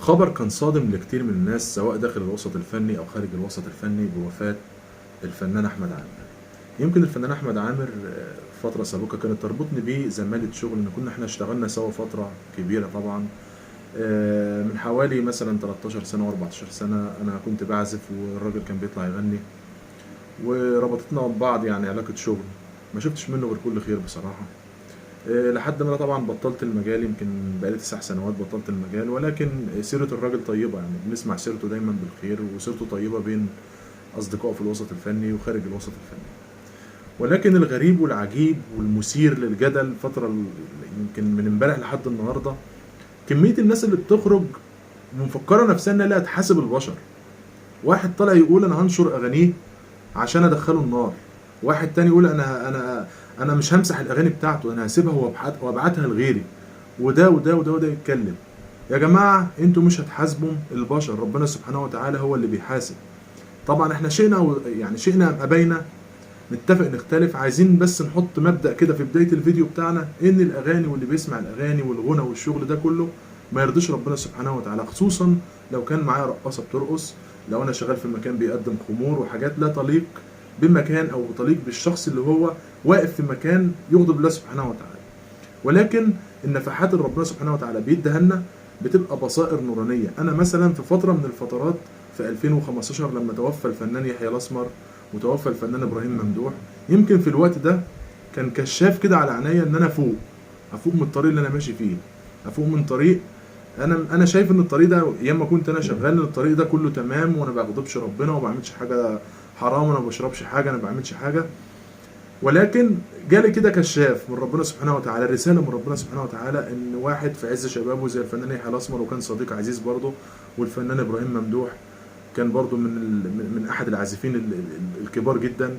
خبر كان صادم لكتير من الناس سواء داخل الوسط الفني أو خارج الوسط الفني بوفاة الفنان أحمد عامر. يمكن الفنان أحمد عامر فترة سابقة كانت تربطني بيه زمالة شغل، إن كنا إحنا اشتغلنا سوا فترة كبيرة طبعا. من حوالي مثلا 13 سنة و14 سنة أنا كنت بعزف والراجل كان بيطلع يغني، وربطتنا ببعض يعني علاقة شغل. ما شفتش منه غير كل خير بصراحة. لحد ما أنا طبعا بطلت المجال، يمكن بقالي 9 سنوات بطلت المجال، ولكن سيرة الراجل طيبة، يعني بنسمع سيرته دايما بالخير وسيرته طيبة بين أصدقائه في الوسط الفني وخارج الوسط الفني. ولكن الغريب والعجيب والمثير للجدل يمكن من امبارح لحد النهارده كمية الناس اللي بتخرج ومفكرة نفسها انها لا تحاسب البشر. واحد طالع يقول انا هنشر اغانيه عشان ادخله النار، واحد تاني يقول انا مش همسح الاغاني بتاعته، انا هسيبها وابعتها لغيري، وده وده وده وده يتكلم. يا جماعة انتوا مش هتحاسبوا البشر، ربنا سبحانه وتعالى هو اللي بيحاسب. طبعا احنا شئنا ام ابينا نتفق نختلف، عايزين بس نحط مبدأ كده في بداية الفيديو بتاعنا ان الاغاني واللي بيسمع الاغاني والغنى والشغل ده كله ما يرضيش ربنا سبحانه وتعالى، خصوصا لو كان معايا رقاصة بترقص، لو انا شغال في مكان بيقدم خمور وحاجات لا تليق بمكان او تليق بالشخص اللي هو واقف في مكان يغضب الله سبحانه وتعالى. ولكن النفحات اللي ربنا سبحانه وتعالى بيديها لنا بتبقى بصائر نورانية. انا مثلا في فترة من الفترات في 2015 لما توفى الفنان يحيى الاسمر وتوفى الفنان ابراهيم ممدوح، يمكن في الوقت ده كان كشاف كده على عينيا ان انا افوق من الطريق اللي انا ماشي فيه، افوق من طريق انا شايف ان الطريق ده ايام ما كنت انا شغال ان الطريق ده كله تمام وانا ما بغضبش ربنا وما بعملش حاجه حرام، انا ما بشربش حاجه، انا ما بعملش حاجه. ولكن جالي كده كشاف من ربنا سبحانه وتعالى، رساله من ربنا سبحانه وتعالى ان واحد في عز شبابه زي الفنان يحيى الاسمر وكان صديق عزيز برضه، والفنان ابراهيم ممدوح كان برضو من احد العازفين الكبار جدا،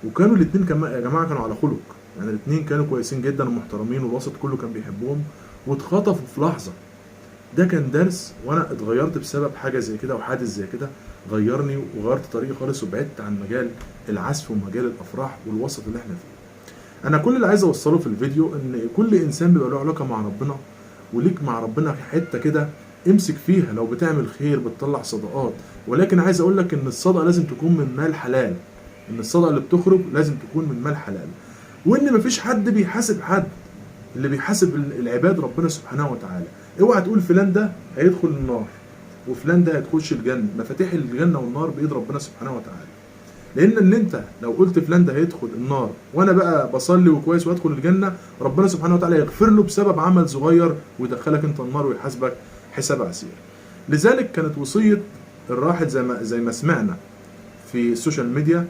وكانوا الاثنين كمان يا جماعه كانوا على خلق، يعني الاثنين كانوا كويسين جدا ومحترمين والوسط كله كان بيحبهم، واتخطفوا في لحظه. ده كان درس، وانا اتغيرت بسبب حاجه زي كده وحادث زي كده غيرني وغيرت طريقي خالص وبعدت عن مجال العزف ومجال الافراح والوسط اللي احنا فيه. انا كل اللي عايز اوصله في الفيديو ان كل انسان بيبقى له علاقه مع ربنا، وليك مع ربنا حته كده امسك فيها، لو بتعمل خير بتطلع صدقات. ولكن عايز اقول لك ان الصدقه لازم تكون من مال حلال، ان الصدقه اللي بتخرج لازم تكون من مال حلال، وان مفيش حد بيحاسب حد، اللي بيحاسب العباد ربنا سبحانه وتعالى. اوعى تقول فلان ده هيدخل النار وفلان ده هيخش الجنه، مفاتيح الجنه والنار بايد ربنا سبحانه وتعالى. لان انت لو قلت فلان ده هيدخل النار وانا بقى بصلي وكويس وادخل الجنه، ربنا سبحانه وتعالى يغفر له بسبب عمل صغير ويدخلك انت النار ويحاسبك حساب عسير. لذلك كانت وصيه الراحل زي ما سمعنا في السوشيال ميديا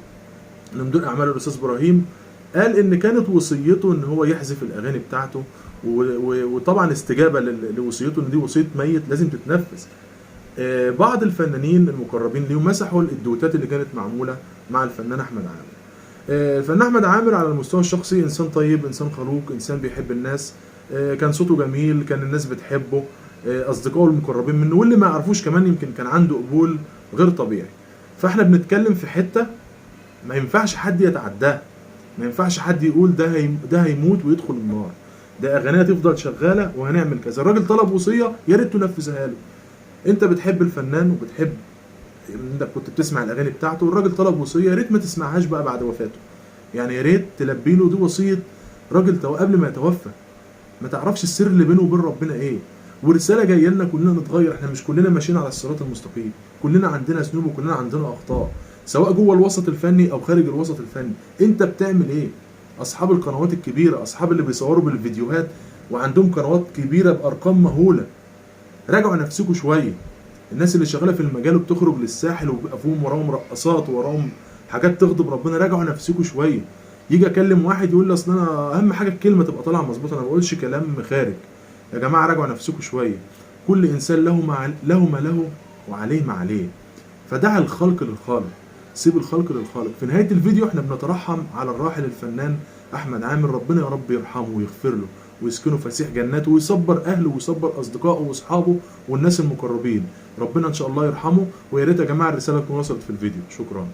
من مدير اعمال الاستاذ ابراهيم، قال ان كانت وصيته ان هو يحذف الاغاني بتاعته، وطبعا استجابه لوصيته ان دي وصيه ميت لازم تتنفذ. بعض الفنانين المقربين ليه مسحوا الدوتات اللي كانت معموله مع الفنان احمد عامر. الفنان احمد عامر على المستوى الشخصي انسان طيب، انسان خلوق، انسان بيحب الناس، كان صوته جميل، كان الناس بتحبه، اصدقائه المقربين منه واللي ما يعرفوش كمان يمكن كان عنده قبول غير طبيعي. فاحنا بنتكلم في حته ما ينفعش حد يتعداها، ما ينفعش حد يقول ده هيموت ويدخل النار، ده اغانيه تفضل شغاله وهنعمل كذا. الراجل طلب وصيه يا ريت تنفذها له. انت بتحب الفنان وبتحب انك كنت بتسمع الاغاني بتاعته، والراجل طلب وصيه يا ريت ما تسمعهاش بقى بعد وفاته، يعني يا ريت تلبي له. دي وصيه راجل قبل ما يتوفى، ما تعرفش السر اللي بينه وبين ربنا ايه. ورساله جايه لنا كلنا نتغير، احنا مش كلنا ماشيين على الصراط المستقيم، كلنا عندنا ذنوب وكلنا عندنا اخطاء سواء جوه الوسط الفني او خارج الوسط الفني. انت بتعمل ايه؟ اصحاب القنوات الكبيره، اصحاب اللي بيصوروا بالفيديوهات وعندهم قنوات كبيره بارقام مهوله، راجعوا نفسكم شويه. الناس اللي شغاله في المجال وبتخرج للساحل وبيبقى فيهم وراهم رقصات وراهم حاجات تغضب ربنا، راجعوا نفسكم شويه. يجي اكلم واحد يقول لي اصل انا اهم حاجه الكلمه تبقى طالعه مظبوطه، انا ما بقولش كلام خارج. يا جماعه راجعوا نفسكم شويه. كل انسان له ما له وعليه ما عليه، فدع الخلق للخالق، سيب الخلق للخالق. في نهايه الفيديو احنا بنترحم على الراحل الفنان احمد عامر، ربنا يا رب يرحمه ويغفر له ويسكنه فسيح جناته ويصبر اهله ويصبر اصدقائه واصحابه والناس المقربين. ربنا ان شاء الله يرحمه. ويا ريت يا جماعه الرساله تكون وصلت في الفيديو. شكرا.